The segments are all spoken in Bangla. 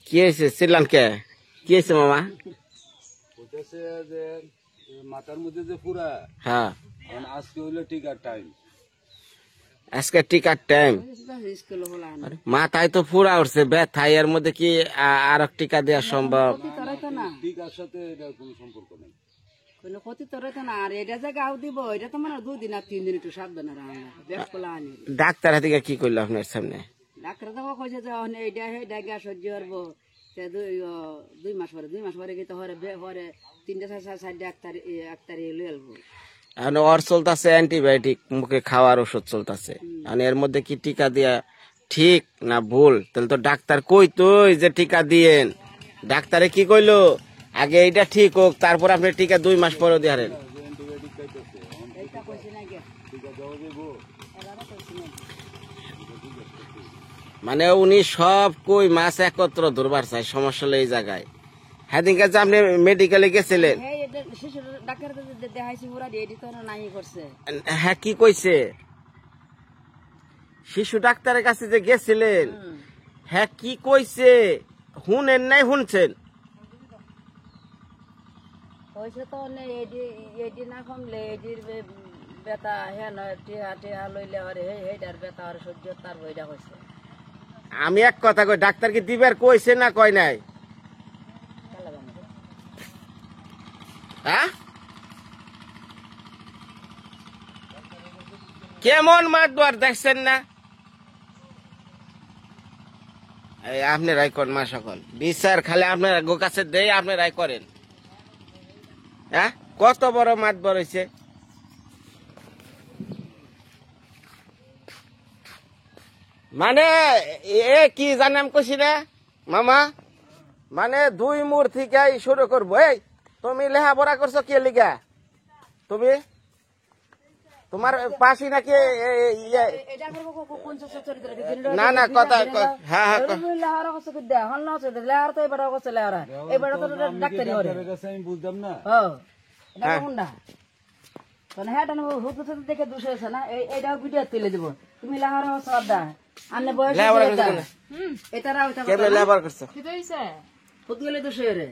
কি হয়েছে শ্রীলঙ্কা? কি হয়েছে মামা? মাথার মধ্যে যে পুরা হ্যাঁ আজকে হইলো টিকার টাইম। আজকে টিকার টাইম। মাথায় তো পুরা উঠছে ব্যথা, এর মধ্যে কি আর টিকা দেওয়া সম্ভব? টিকার সাথে এটা কোনো সম্পর্ক নেই। কোনো ক্ষতি তো রয়েছে না। আর এটা যে গাও দিব এটা তো মানে 2 দিন আর 3 দিন একটু সাবধানে রাখা। ডাক্তার থেকে কি করলো আপনার সামনে? ডাক্তার তো কইছে যে এটা গ্যাস সহ্য করবো 2 মাস পরে গিয়ে তো হরে 3টা 4 ডাক্তার লই আলবো। এখন ওর চলতেছে অ্যান্টিবায়োটিক, মুখে খাওয়ার ওষুধ চলতেছে। এর মধ্যে কি টিকা দেয়া ঠিক না ভুল? তাহলে তো ডাক্তার কইতো যে টিকা দিয়েন। ডাক্তারে কি কইলো? আগে এইটা ঠিক হোক, তারপর আপনি টিকা 2 মাস পরে দিয়ে হারেন। মানে উনি সব কই মাছ একত্র ধরবার চাই, সমস্যা হলো এই জায়গায়। হ্যাঁ যে আপনি মেডিকেলে গেছিলেন, হ্যাঁ কি কইছে? শিশু ডাক্তারের কাছে যে গেছিলেন, হ্যাঁ কি কইছে? শুনেন নাই শুনছেন? না কমলে বেতা হ্যাঁ টিহা লইলে বেতা সহ্য তার বইটা হয়েছে। আমি এক কথা কই, ডাক্তার কি দিবার কইছে না কয় নাই? হ্যাঁ কেমন মারদুয়ার দেখছেন না? আপনি রায় করেন, মা সকল বিচার খালি আপনার গো কাছে দেয়, আপনি রায় করেন। হ্যাঁ কত বড় মাত বড় হয়েছে। মানে এ কি জানাম কইছি না মামা, মানে 2 মুর থেকে শুরু করবো। এই তুমি লেখাপড়া করছো কে লিগা? তুমি তোমার পাশি নাকি? না না কথা, হ্যাঁ হ্যাঁ বুঝলাম না। দেখে দোষ হয়েছে না, এইটাও ভিডিও তুলে দিব। তুমি লাহার শ্রদ্ধা আনে বয়স লেখাপড়া করছো? দোষ রে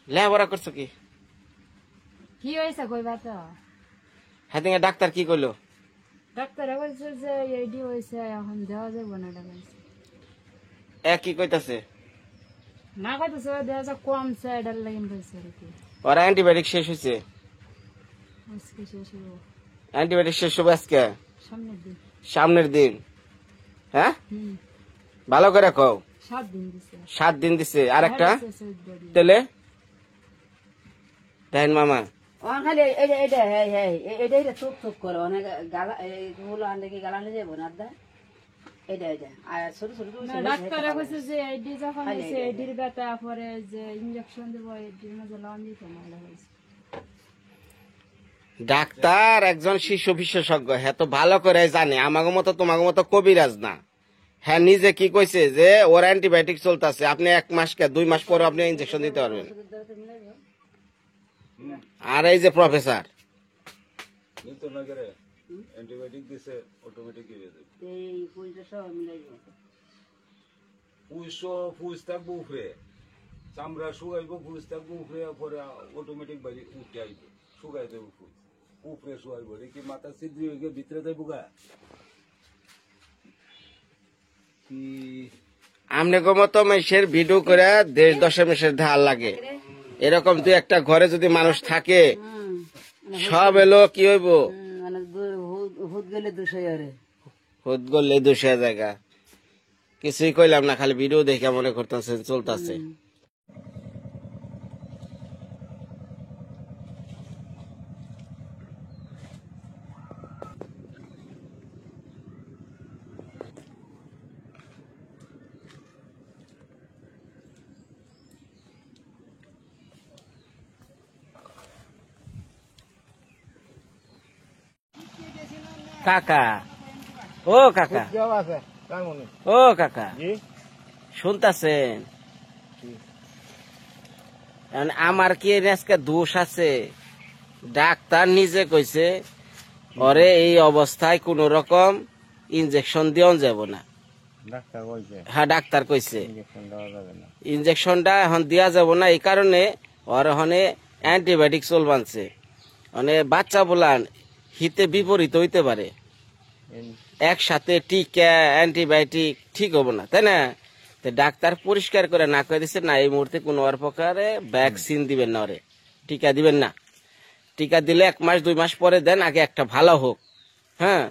লেখাপড়া করছো কি? কি হয়েছে কইবা তো? হ্যাঁ ডাক্তার কি কইলো? ডাক্তার বলছে যে এইডি হয়েছে, এখন দেওয়া যাবে না। কি কইতাছে? না কইতেছে দেওয়া যা কমছে, এটার লাইন বলছে আর কি। ওরা অ্যান্টিবায়োটিক শেষ হয়েছে? আজকে শেষ হলো। অ্যান্টিবায়োটিক শেষ হবে আজকে? সামনের সামনের দিন। দিন? হ্যাঁ ভালো করে কও। 7 দিন দিছে। 7 দিন দিছে। আর একটা তেলে দেন মামা। খালি এটা চুপ চুপ করো অনেক গালা এগুলো আনলে কি গালা নিয়ে যাবো না? এটা আর ছোট ছোট ডাক্তার কইছে যে এইডি যখন হইছে এইডির ব্যথা পরে যে ইনজেকশন দেব, এইডির মধ্যে লন দিতে না হইছে। ডাক্তার একজন শিশু বিশেষজ্ঞ, হ্যাঁ তো ভালো করে জানে, আমাকে মতো তোমাকে মতো কবিরাজ না। হ্যাঁ নিজে কি কইছে যে ওর অ্যান্টিবায়োটিক চলতেছে, আপনি 1 মাস কে 2 মাস পরে আপনি ইনজেকশন দিতে পারবেন। আর এই যে প্রফেসর অ্যান্টিবায়োটিক দিছে অটোমেটিক ফুস থাকবো উপরে, চামড়া শুকাইবো, ফুস থাকবো উপরে, পরে অটোমেটিক বাইরে উঠে আইব, শুকাই দেবো ফুস উপরে শুকাইব। কি মাথা সিদ্ধি হয়ে গিয়ে ভিতরে দেবো গা। আমনে মতো মেশের ভিডিও করে 1.5 মেশের ধার লাগে। এরকম 2-1টা ঘরে যদি মানুষ থাকে, সব এলো কি হইব? হুদ গেলে দোষ হয়ে জায়গা। কিছুই কইলাম না, খালি ভিডিও দেখে মনে করতেছে চলতেছে। কাকা, ও কাকা, ও কাকা শুনতাছেন? আমার কি আজকে দোষ আছে? ডাক্তার নিজে কইছে ওরে এই অবস্থায় কোন রকম ইনজেকশন দিও যাব না। ডাক্তার বলছে হ্যাঁ ডাক্তার কইছে ইঞ্জেকশন দেওয়া যাবে না। ইনজেকশনটা এখন দেওয়া যাব না, এই কারণে ওর ওখানে অ্যান্টিবায়োটিক চলবানছে। মানে বাচ্চা বলান হিতে বিপরীত হইতে পারে, একসাথে টিকা অ্যান্টিবায়োটিক ঠিক হবো না, তাই না? তো ডাক্তার পরিষ্কার করে না করে দিচ্ছে, না এই মুহূর্তে কোনো ওর প্রকারে ভ্যাকসিন দিবেন না, ওরে টিকা দিবেন না। টিকা দিলে 1 মাস 2 মাস পরে দেন, আগে একটা ভালো হোক। হ্যাঁ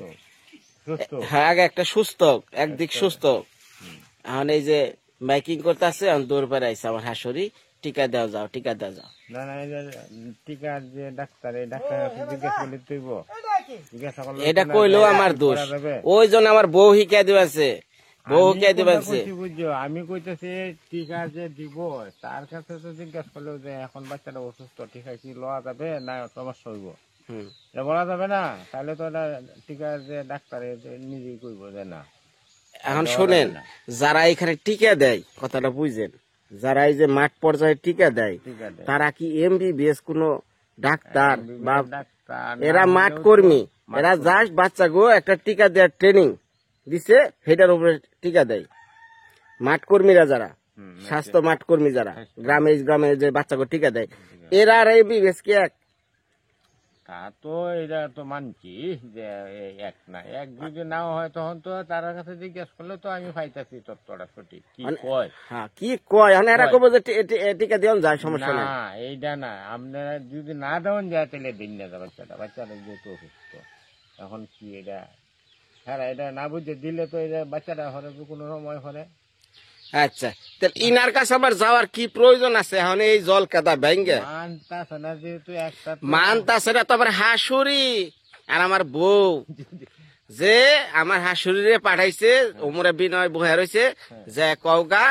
সুস্থ হ্যাঁ, আগে একটা সুস্থ হোক, একদিক সুস্থ হোক। এখন এই যে মাইকিং করতে আছে, এখন দৌড় পেরে আইসে আমার হাসুরি, টিকা দেওয়া যাও, টিকা দেওয়া যাও। না না, এই যে টিকার যে ডাক্তার, এই ডাক্তার জিজ্ঞেস করলে তুইব জিজ্ঞাসা করলে এটা কইলেও আমার দোষ, ওই জন্য আমার বউ হিকাই দিবেছে, বউ হিকাই দিবেছে। বুঝছো, আমি কইতেছি টিকা যে দিব তার কাছে তো জিজ্ঞাসা করলো যে এখন বাচ্চাটা অসুস্থ, টিকা কি লওয়া যাবে না সমস্যা হইব, এটা বলা যাবে না। তাহলে তো এটা টিকার যে ডাক্তার নিজেই কইব যে না। এখন শোনেন, যারা এখানে টিকা দেয়, কথাটা বুঝেন, যারা এই যে মাঠ পর্যায়ে টিকা দেয়, টিকা দেয় তারা কি MBBS কোন ডাক্তার বা ডাক্তার এরা মাঠ কর্মী? এরা জাস্ট বাচ্চা গো একটা টিকা দেওয়ার ট্রেনিং দিছে, সেটার উপরে টিকা দেয়। মাঠ কর্মীরা যারা, স্বাস্থ্য মাঠ কর্মী যারা গ্রামে গ্রামে যে বাচ্চা গো টিকা দেয়, এরা আর MBBS কি এক? তা তো এটা তো মানছি যে এক না, এক যদি নাও হয় তখন তো তার কাছে জিজ্ঞেস করলে তো আমি পাইতাছি তত্ত্বটা সঠিক কি কয়। হ্যাঁ কি কয়, এখন এরা কব যে টিকা দেওয়া যায়, সমস্যা না নাই। এইটা না, আপনারা যদি না দেওয়ান যায় তাহলে দিন না বাচ্চাটা যেহেতু অসুস্থ, এখন কি এটা হ্যাঁ এটা না বুঝে দিলে তো এটা বাচ্চাটা হরে কোনো সময় হরে। আচ্ছা, তাহলে ইনার কাছে আমার যাওয়ার কি প্রয়োজন আছে? এখন এই জল কাদা ভেঙ্গে মানতাছে না, যেহেতু একটা মানতাছে না, তো আমার হাসুরি আর আমার বউ যে আমার হাসুরিরে পাঠাইছে, ওমরে বিনয় বহে রয়েছে যে কওগা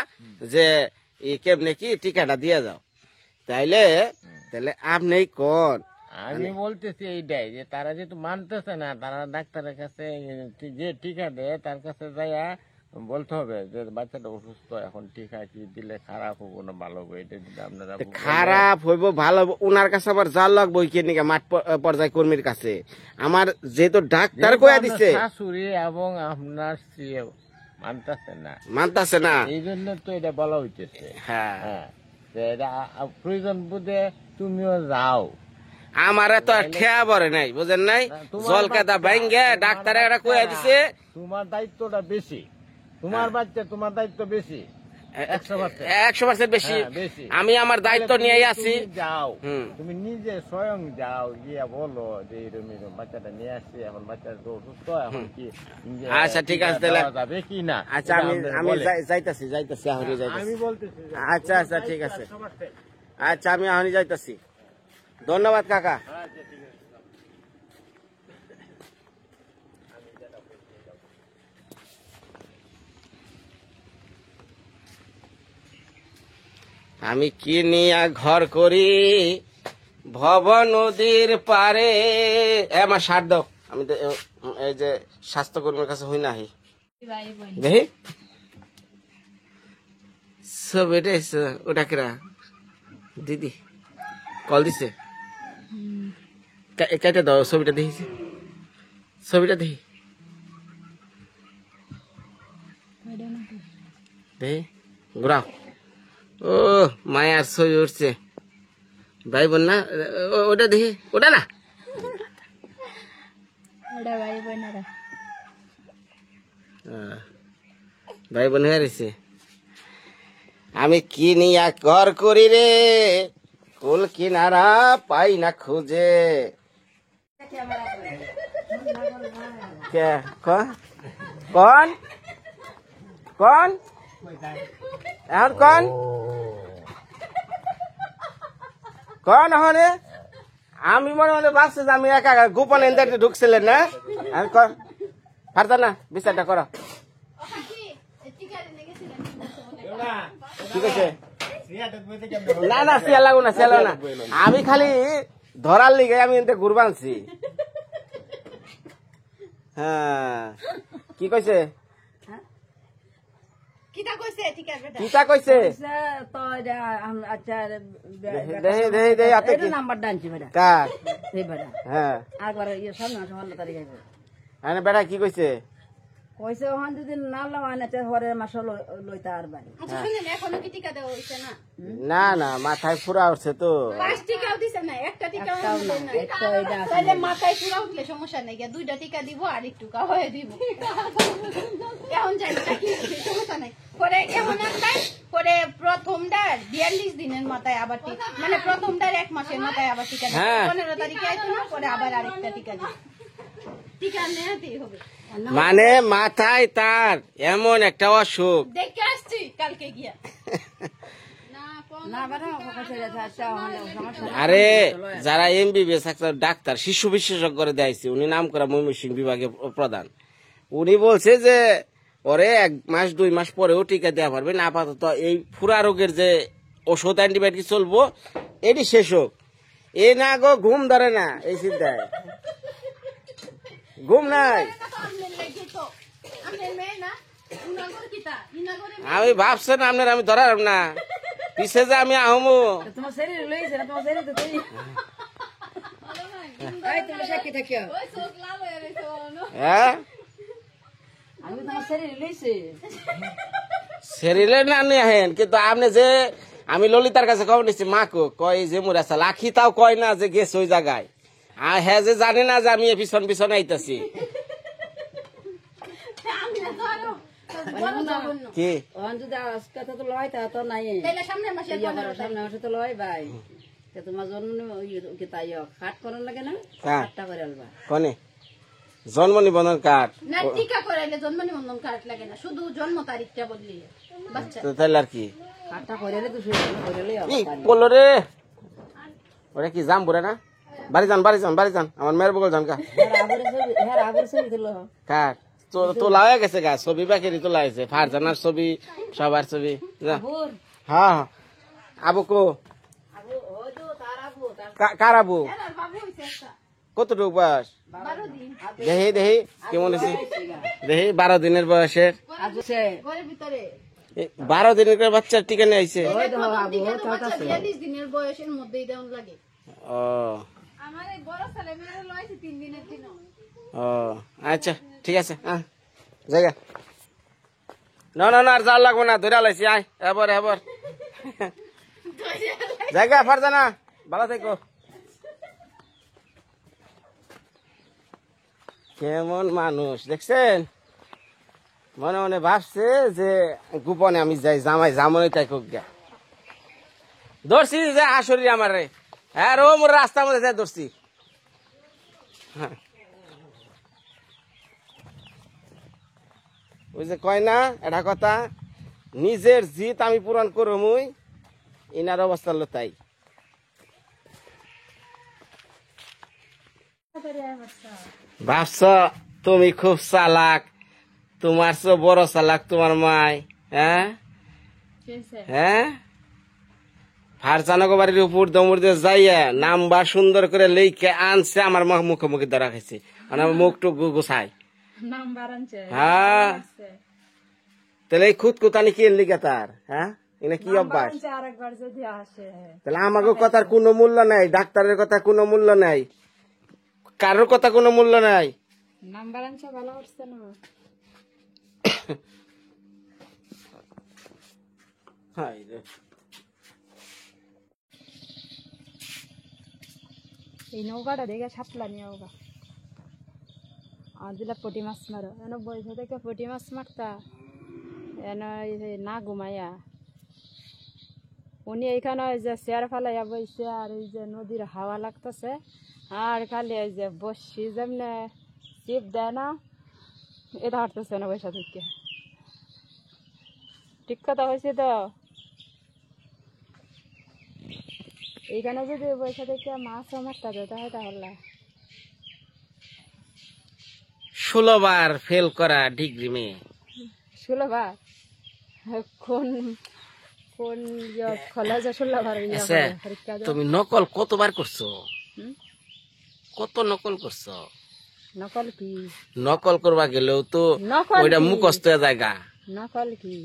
যে কেমনে কি টিকাটা দিয়ে যাও। তাইলে তাহলে আপনি কোন? আমি বলতেছি এইটাই যে তারা যেহেতু মানতেছে না, তারা ডাক্তারের কাছে যে টিকা দেয় তার কাছে যাইয়া বলতে হবে যে বাচ্চাটা অসুস্থ, এখন টিকা কি দিলে খারাপ হবো না ভালো হবো, এটা যদি আপনারা খারাপ হইব ভালো হইব, ওনার কাছে আবার যা লাগবো কি মাঠ পর্যায় কর্মীর কাছে। আমার যেহেতু ডাক্তার কয়া দিছে, শাশুড়ি এবং আপনার স্ত্রী মানতেছে না, মানতাছে না, এই জন্য তো এটা বলা হইতেছে। হ্যাঁ হ্যাঁ, যে এটা প্রয়োজন বুঝে তুমিও যাও। আমারে তো আর ঠেয়া বরে নাই, বুঝেন নাই? জল কাদা ভাঙ্গে ডাক্তারে এটা কয়া দিছে, তোমার দায়িত্বটা বেশি, তোমার বাচ্চা তোমার দায়িত্ব বেশি 100%। 100% বেশি। হ্যাঁ, বেশি। আমি আমার দায়িত্ব নিয়ে আছি। তুমি যাও, হুম। তুমি নিজে স্বয়ং যাও, গিয়া বলো যে এরকম এরকম বাচ্চাটা নিয়ে আসছি, এখন বাচ্চাটা তো অসুস্থ, এখন কি আচ্ছা, ঠিক আছে তাহলে। দেওয়া যাবে কি না। আচ্ছা, আমি যাইতাছি এখনই যাইতাছি। আমি বলতেছি যে আচ্ছা আচ্ছা ঠিক আছে, 100%। আচ্ছা আমি এখনই যাইতাছি। ধন্যবাদ কাকা। আচ্ছা, ঠিক আছে। আমি কি নিয়া ঘর করি ভব নদীর পারে। আমার সার দাও, আমি এই যে স্বাস্থ্যকর্মীর কাছে হই নাহি ভাই বোন দেখি সব এটা ওটা কেরা দিদি কল দিছে, কেটে দাও, ছবিটা দেখি, ছবিটা দেখি দেখি ঘুরাও। ও মায়ার ছবি উঠছে, ভাই বোন না? ওটা দেখি, ওটা না, ওটা ভাই বোনেরা ভাই বোন হয়ে রয়েছে। আমি কি নিয়া ঘর করি রে, কুল কিনারা পাই না খুঁজে। কে কন কন কন এখন কন কন হনে? আমি মনে মনে ভাবছি যে আমি একা গোপন এন্দারতে ঢুকছিলেন না, আমি কর পারতা না, বিচারটা করো। ঠিক আছে, না না সিয়া লাগো না, সিয়া লাগো না, আমি খালি ধরার লিগে আমি এতে ঘুরবানছি। হ্যাঁ কি কইছে, কিতা কইছে? তো এটা আচ্ছা দেহি দেহি দেহি আপনি কি নাম্বার ডানছি বেটা, কার? এই বেটা হ্যাঁ একবার ইয়ে সামনে 16 তারিখ আইবে। হ্যাঁ বেটা কি কইছে? কইছে ওখান যদি না লওয়া না হরের মাস লইতে আর বাড়ি আচ্ছা শুনেন, এখনো কি টিকা দেওয়া হয়েছে না? না না মাথায় ফুরা উঠছে তো 5 টিকাও দিছে না, একটা টিকাও দেয় না। একটা ওইটা আছে। তাহলে মাথায় পুরা উঠলে সমস্যা নেই, 2টা টিকা দিব আর একটু হয়ে দিব। এখন জানি কি সমস্যা নাই। পরে কেমন আনতাই? পরে প্রথমটার 42 দিনের মাথায় আবার টিকা, মানে প্রথমটার 1 মাসের মাথায় আবার টিকা দিব। হ্যাঁ। 15 তারিখে আইতো না, পরে আবার আরেকটা টিকা দিব। টিকা নেওয়াতেই হবে। মানে মাথায় তার এমন একটা অসুখ দেখে আসছি কালকে গিয়া। না বাবা কইছে আচ্ছা সমস্যা নাই। আরে যারা এমবিবিএস ডাক্তার শিশু বিশেষজ্ঞ দেয়ছে, উনি নাম করা ময়মনসিংহ বিভাগের প্রধান, উনি বলছে যে ওরে 1 মাস 2 মাস পরেও টিকা দেওয়া পারবে না, আপাতত এই ফুরা রোগের যে ওষুধ অ্যান্টিবায়োটিক চলবো এটি শেষ হোক। এ না গো ঘুম ধরে না এই চিন্তায়, ঘুম নাই। আমি ভাবছেন আপনার আমি ধরার না, পিছে যে আমি আহমু। তোমার শরীর লইছে না, তোমার শরীর তো তুই এই তুমি সাক্ষী থাকিও। হ্যাঁ আমি তোমার শরীর লইছে শরীরে না নিয়ে আহেন, কিন্তু আপনি যে আমি ললিতার কাছে খবর নিচ্ছি মাকে কয় যে মোরা চাল আখি তাও কয় না যে গেছে ওই জায়গায়, আর হ্যাঁ যে জানে না যে আমি পিছন পিছন আইতাছি। কি ওখান যদি আজকে তো লয় তা তো নাই সামনের মাসে সামনে মাসে তো লয় ভাই। তা তোমার জন্ম কি তাই খাট করার লাগে না, হ্যাঁ। খাটটা করে আলবা। কনে জন্ম নিবন্ধন কার্ড না, টিকা করাইলে জন্ম নিবন্ধন কার্ড লাগে না, শুধু জন্ম তারিখটা বদলি বাচ্চা। তাহলে আর কি খাটটা করে এলে তো করে লই বললো রে ওরা কি যাম বুড়ে না, বাড়ি যান বাড়ি যান বাড়ি যান, আমার মেয়ের বগল যান কা আগের ছবি দিল কার তোলা হয়ে গেছে গা, ছবি বাকি তোলা হয়েছে, ফারজানার ছবি সবার ছবি। যা। হ্যাঁ হ্যাঁ আবু কো কার আবু কতটুকু বয়স? 12 দিন দেখি দেখি কেমন হয়েছে দেখি, 12 দিনের বয়সের, ঘরের ভিতরে 12 দিনের করে বাচ্চার টিকা নিয়ে আইছে। 42 দিনের বয়সের মধ্যেই দেওয়া লাগে। ও আমার এই বড় ছেলে মেয়েরা লইছে 3 দিনের দিন। ও আচ্ছা ঠিক আছে, জায়গা না না না আর যাওয়ার লাগবো না, ধরে লাইছি আয় এবার এবার জায়গা ফারজানা ভালো থেকো। কেমন মানুষ দেখছেন, মনে মনে ভাবছে যে গোপনে আমি যাই, জামাই জামাই তাই কোক গা ধরছি যে আসরি আমার রে, হ্যাঁ রো মোর রাস্তার মধ্যে যাই ধরছি। হ্যাঁ ওই যে কয় না এটা কথা, নিজের জিত আমি পূরণ করো মুই, ইনার অবস্থা হলো তাই। ভাবছ তুমি খুব চালাক, তোমার চেয়ে বড় চালাক তোমার মায়। হ্যাঁ হ্যাঁ ফারজানগো বাড়ির উপর দমর দিয়ে যাইয়া নাম্বার সুন্দর করে লেখে আনছে, আমার মুখোমুখি ধরা খাইছে, মানে আমার মুখটুক গুছাই। হ্যাঁ তাহলে এই খুদকুতানি কি লিখা তার, হ্যাঁ এনে কি অভ্যাস? তাহলে আমাকে কথার কোনো মূল্য নাই, ডাক্তারের কথা কোনো মূল্য নাই, কারোর কথা কোনো মূল্য নাই। নাম্বার আনছে ভালো করছে না। হাই রে এই নৌকাটা দেখে সাপলা নিয়ে ওগা আর দিলা পটি মাছ মারো, এনে বইসা থেকে পটি মাছ মারতা, এনে না ঘুমাইয়া উনি এইখানে ওই যে চেয়ার ফালাইয়া বইছে, আর ওই যে নদীর হাওয়া লাগতেছে, আর খালি ওই যে বসি যেমনে চিপ দেয় না এটা হাঁটতেছে না বৈশা থেকে। ঠিক কথা হয়েছে তো, এইখানে যদি বৈশা থেকে মাছ মারতে হবে তাহলে 16 বার ফেল করা ডিগ্রি মেয়ে। 16 বার কোন কোন কলেজে 16 বার আচ্ছা, তুমি নকল কতবার করছো? কত নকল করছো? নকল কি? নকল করবা গেলেও তো ওইটা মুখস্থ জায়গা। নকল কি?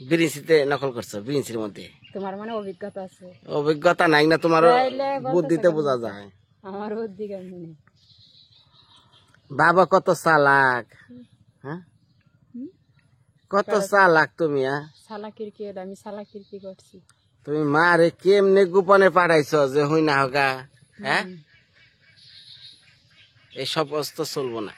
বিরিঞ্চিতে নকল করছো, বিরিঞ্চির মধ্যে তোমার মানে অভিজ্ঞতা আছে? অভিজ্ঞতা নাই না তোমার, বুদ্ধিতে বোঝা যায়। আমার বুদ্ধি কেমন? বাবা কত চালাক, হ্যাঁ কত চালাক তুমি, হ্যাঁ সালাকির কি আমি সালাকির কি করছি? তুমি মারে কেমনে গোপনে পাঠাইছ যে হই না হোগা, হ্যাঁ এইসব অস্ত চলবো না।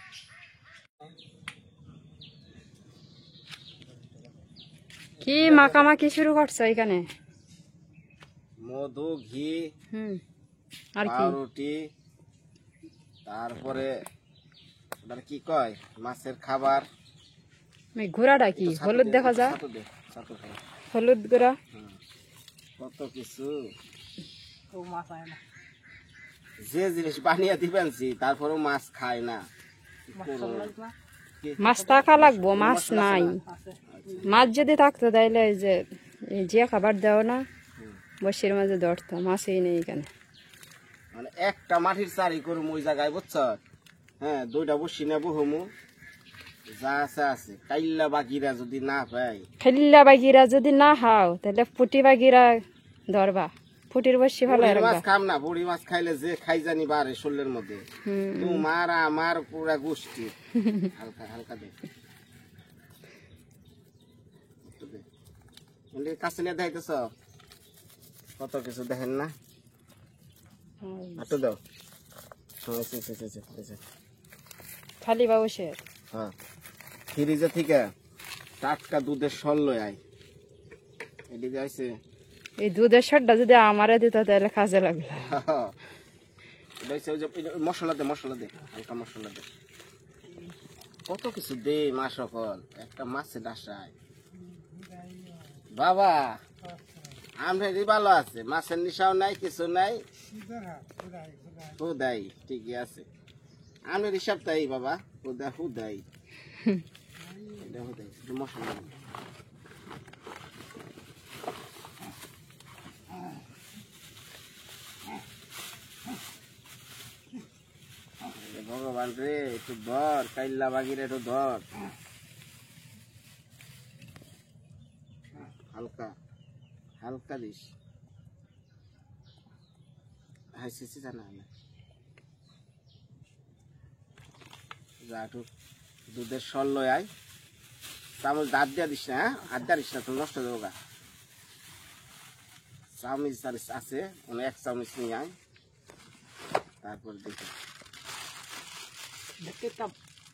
কি মাখামাখি শুরু করছো এখানে? মধু, ঘি, আর কি? পাউরুটি, তারপরে ওটার কি কয় মাছের খাবার। এই ঘোড়াটা কি হলুদ দেখা যায়? হলুদ গুঁড়া, কত কিছু যে জিনিস বানিয়ে দিবেন তারপরেও মাছ খায় না। মাছ থাকা লাগবো, মাছ নাই। মাছ যদি থাকতো তাইলে যে খাবার দেও না বসির মাঝে ধরতো, মাছই নেই এখানে। মানে একটা মাটির চারি করুম ওই জায়গায়, বুঝছ, হ্যাঁ 2টা বসি নেবো হমু, যা আছে আছে। কাইল্লা বাকিরা যদি না পাই, খাইল্লা বাগিরা যদি না খাও তাহলে পুটি বাগিরা ধরবা, পুটির বসি ভালো বুড়ি মাছ খাম না। বুড়ি মাছ খাইলে যে খাই জানি বারে শরীরের মধ্যে, তোমার আমার পুরা গোষ্ঠী। হালকা হালকা দে, কাছে নিয়ে দেখাইতেছ কত কিছু, দেখেন না? একটু দাও, খালি বাবুসে। হ্যাঁ ফ্রিজে থেকে টাটকা দুধের সল লই আই, এদিকে আইছে। এই দুধের সরটা যদি আমারে দিত তাহলে কাজে লাগলো। মশলা দে, মশলা দে, হালকা মশলা দে, কত কিছু দে। মা সকল একটা মাছের ডাসায় বাবা আমরাই ভালো আছে, মাছের নিশাও নাই, কিছু নাই, হুদাই ঠিকই আছে। আমরা হিসাব তাই বাবা, হুদাই মশলা ভগবান রে, একটু ধর কাইল্লা বাগিরে, একটু ধর, হালকা হালকা দিস। হাসিছি জানা যা, একটু দুধের সল লই আয়। চামচ দাঁত দিয়া দিস না, হ্যাঁ হাত দিয়া দিস না, তুমি নষ্ট দেবো গা। চামচ আছে, 1 চামচ নিয়ে আয়, তারপর দেখি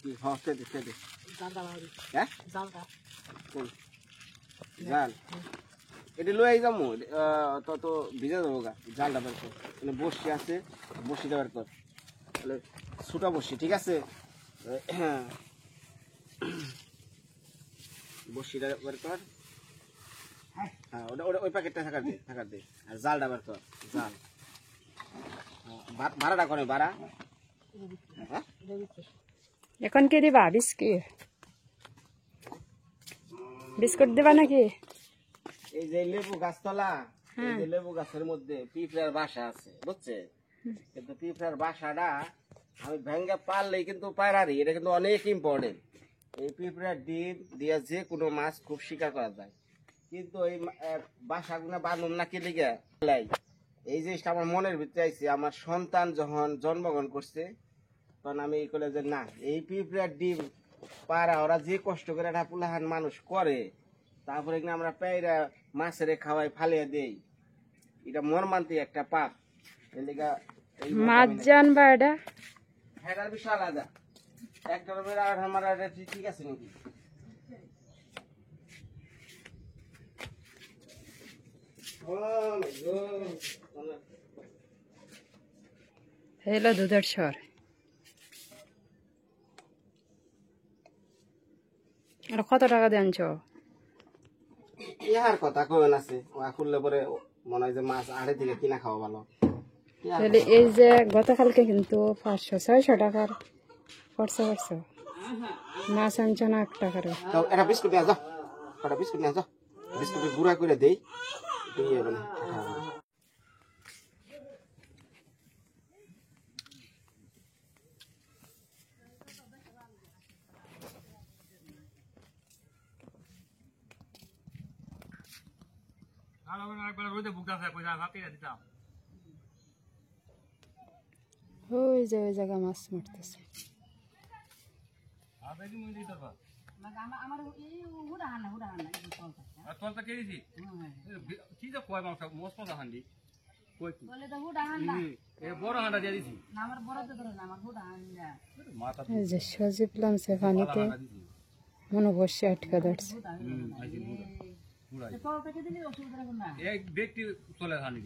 কি হতে দেখতে দে। হ্যাঁ জাল এটা লই যাবো, তত ভিজে দেবো গা। জালটা বের কর, বসি আছে, বসিটা বের কর, তাহলে ছোটা বসি, ঠিক আছে? বসিটা বের কর, হ্যাঁ ওটা ওই প্যাকেটটা থাকার দে, আর জালটা বের কর, জাল ভাড়াটা করে ভাড়া। হ্যাঁ এখন কি দিবা? বিস্কুট দিবা নাকি? এই যে লেবু গাছতলা, এই যে লেবু গাছের মধ্যে পিঁপড়ার বাসা আছে, বুঝছে? কিন্তু পিঁপড়ার বাসাটা আমি ভেঙ্গে পারলেই কিন্তু পায়রারি, এটা কিন্তু অনেক ইম্পর্টেন্ট। এই পিঁপড়ার ডিম দিয়ে যে কোনো মাছ খুব শিকার করা যায়, কিন্তু এই বাসাগুলো বানুম না কি লিগে। এই জিনিসটা আমার মনের ভিতরে আইছে, আমার সন্তান যখন জন্মগ্রহণ করছে তখন আমি এই করলে যে না, এই পিঁপড়ার ডিম পায়রা ওরা যে কষ্ট করে একটা পুলাহান মানুষ করে, তারপরে আমরা পায়রা মাছের খাওয়াই ফালিয়ে দেই, এটা মর্মান্তিক একটা পাপ। মাছ জানবা এটা হেটার বিষয় আলাদা, একটার উপরে আঠার মারা ঠিক আছে নাকি? হলো দুধের সর। আর কত টাকা দিয়ে আনছো? ইহার কথা কবেন আছে, খুললে পরে মনে হয় যে মাছ আড়ে থেকে কিনা খাওয়া ভালো। তাহলে এই যে গতকালকে কিন্তু 500-600 টাকার খরচা করছো, মাছ আনছো না 1 টাকার। একটা বিস্কুট নিয়ে যাও, একটা বিস্কুট নিয়ে যাও, বিস্কুটের গুঁড়া করে দেই। ওই যে ওই জায়গা মাছ মারতেছে। আমার এই হুড়া হানা এই চলতা চলতা কে দিছি কি যে কয় মাছ মস্ত হান্ডি কই কি বলে তো হুড়া হানা এ বড় হান্ডা দিয়ে দিছি না আমার বড় তো ধরে না আমার হুড়া হানা মাথা এই যে সজীব নামছে পানিতে মনে বসে আটকা ধরছে চল থেকে দিলি অসুবিধা হবে না এক ব্যক্তি চলে হান্ডি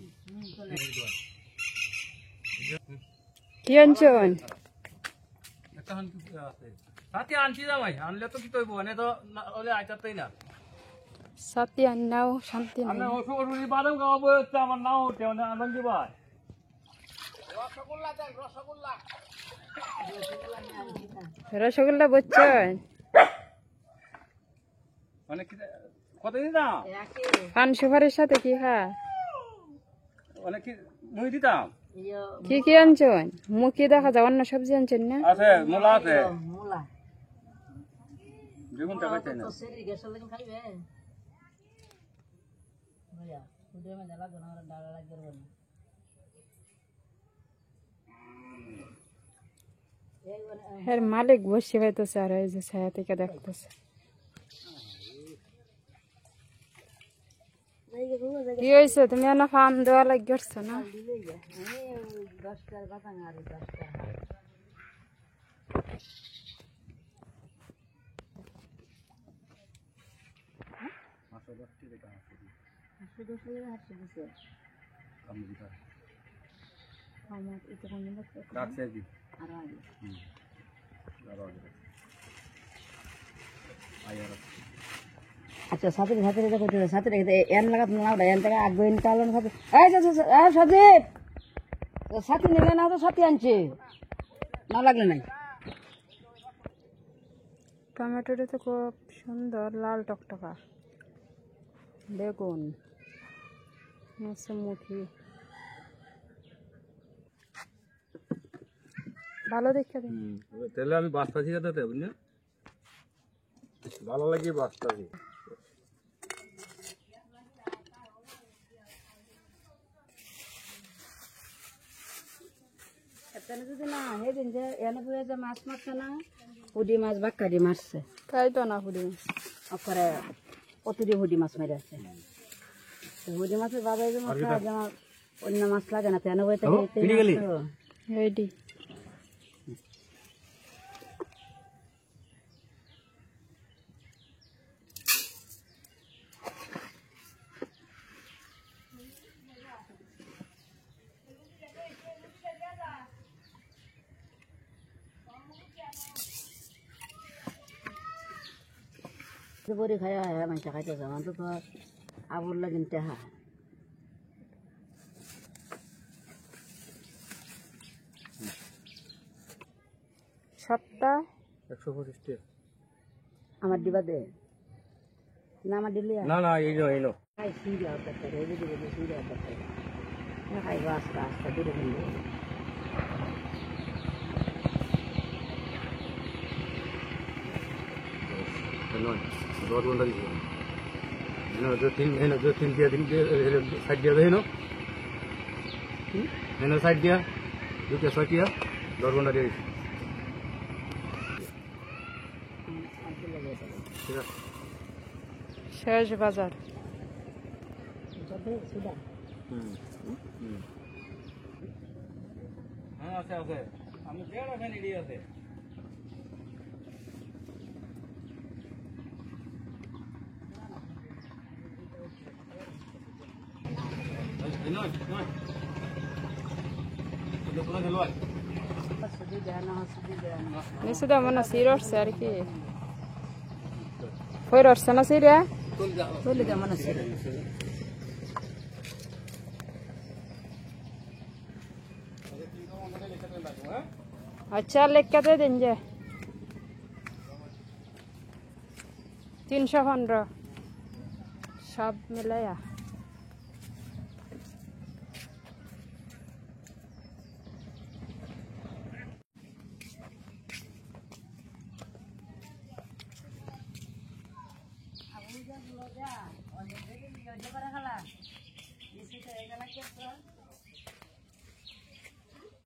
কি আনছেন একটা হান্ডি আছে সাথে আনছি জামাই আনলে তো কি কইব এনে তো ওলে আইতাতেই না সাথে আন্নাও শান্তি আমরা নেই ওষুধ বাদাম খাওয়াবো হচ্ছে আমার নাও হচ্ছে মানে আনন্দ ভাই রসগোল্লা বলছেন মানে কতদিন দাম পান সুপারির সাথে কি অনেক কি মুই দিতাম কি আনছেন মুখে দেখা যায় অন্য সবজি আনছেন না আছে মূলা আছে মুলা বেগুন টাকা চাই না তো সেরি গ্যাসের লাগি খাইবে ভাইয়া খুদে মে জ্বালা গোনা ডালা লাগবে বল এর মালিক বসে পাইতেছে আর এই যে ছায়া থেকে দেখতেছে কি হয়েছে তুমি না ফান দেওয়া লাগিয়েছ না 10টার বাতাং আর 10টা আচ্ছা সাথে সাথে রেখে এন লাগাত না এন থেকে আগে পালন খাবে এই সজীব সাথে নিলে না তো সাথে আনছে না লাগলে নাই টমেটোটা তো খুব সুন্দর লাল টকটকা বেগুন মুখি ভালো দেখে দিন তাহলে আমি বাস্তা ছিল তো বুঝলি ভালো লাগে বাস্তা যদি না সেদিন যে এনে পুরে যে মাছ মারছে না হুডি মাছ বাক্কাডি মারছে তাই তো না পুরি ওপরে অতুরি হুডি মাছ মেরে আছে হুডি মাছের বাজারে যে মাছ যেমন অন্য মাছ লাগে না তেন বই রেডি বড়ি খাইয়া হয় মানুষ খাইতেছে আমার তো আবুর লাগিন টেহা সাতটা 125 টাকা আমার দিবা দে না আমার দিলি না না এই নো খাই সিরিয়া করতে রে দিদি সিরিয়া করতে খাই আস্তে আস্তে দূরে কিনবো बहुत बंदा जो तीन दिया दिन साइड दिया है ना साइड दिया जो क्या साइड दिया 10 बंदा दिया ठीक है শেষ বাজার হ্যাঁ আছে আছে আমি দেড় এখানে রেডি আছে নিচে তো মনে সির উঠছে আর কি ফের উঠছে না সিরে চলে যা মানে আচ্ছা লেখাতে দিন যে 315 সব মিলাইয়া খালা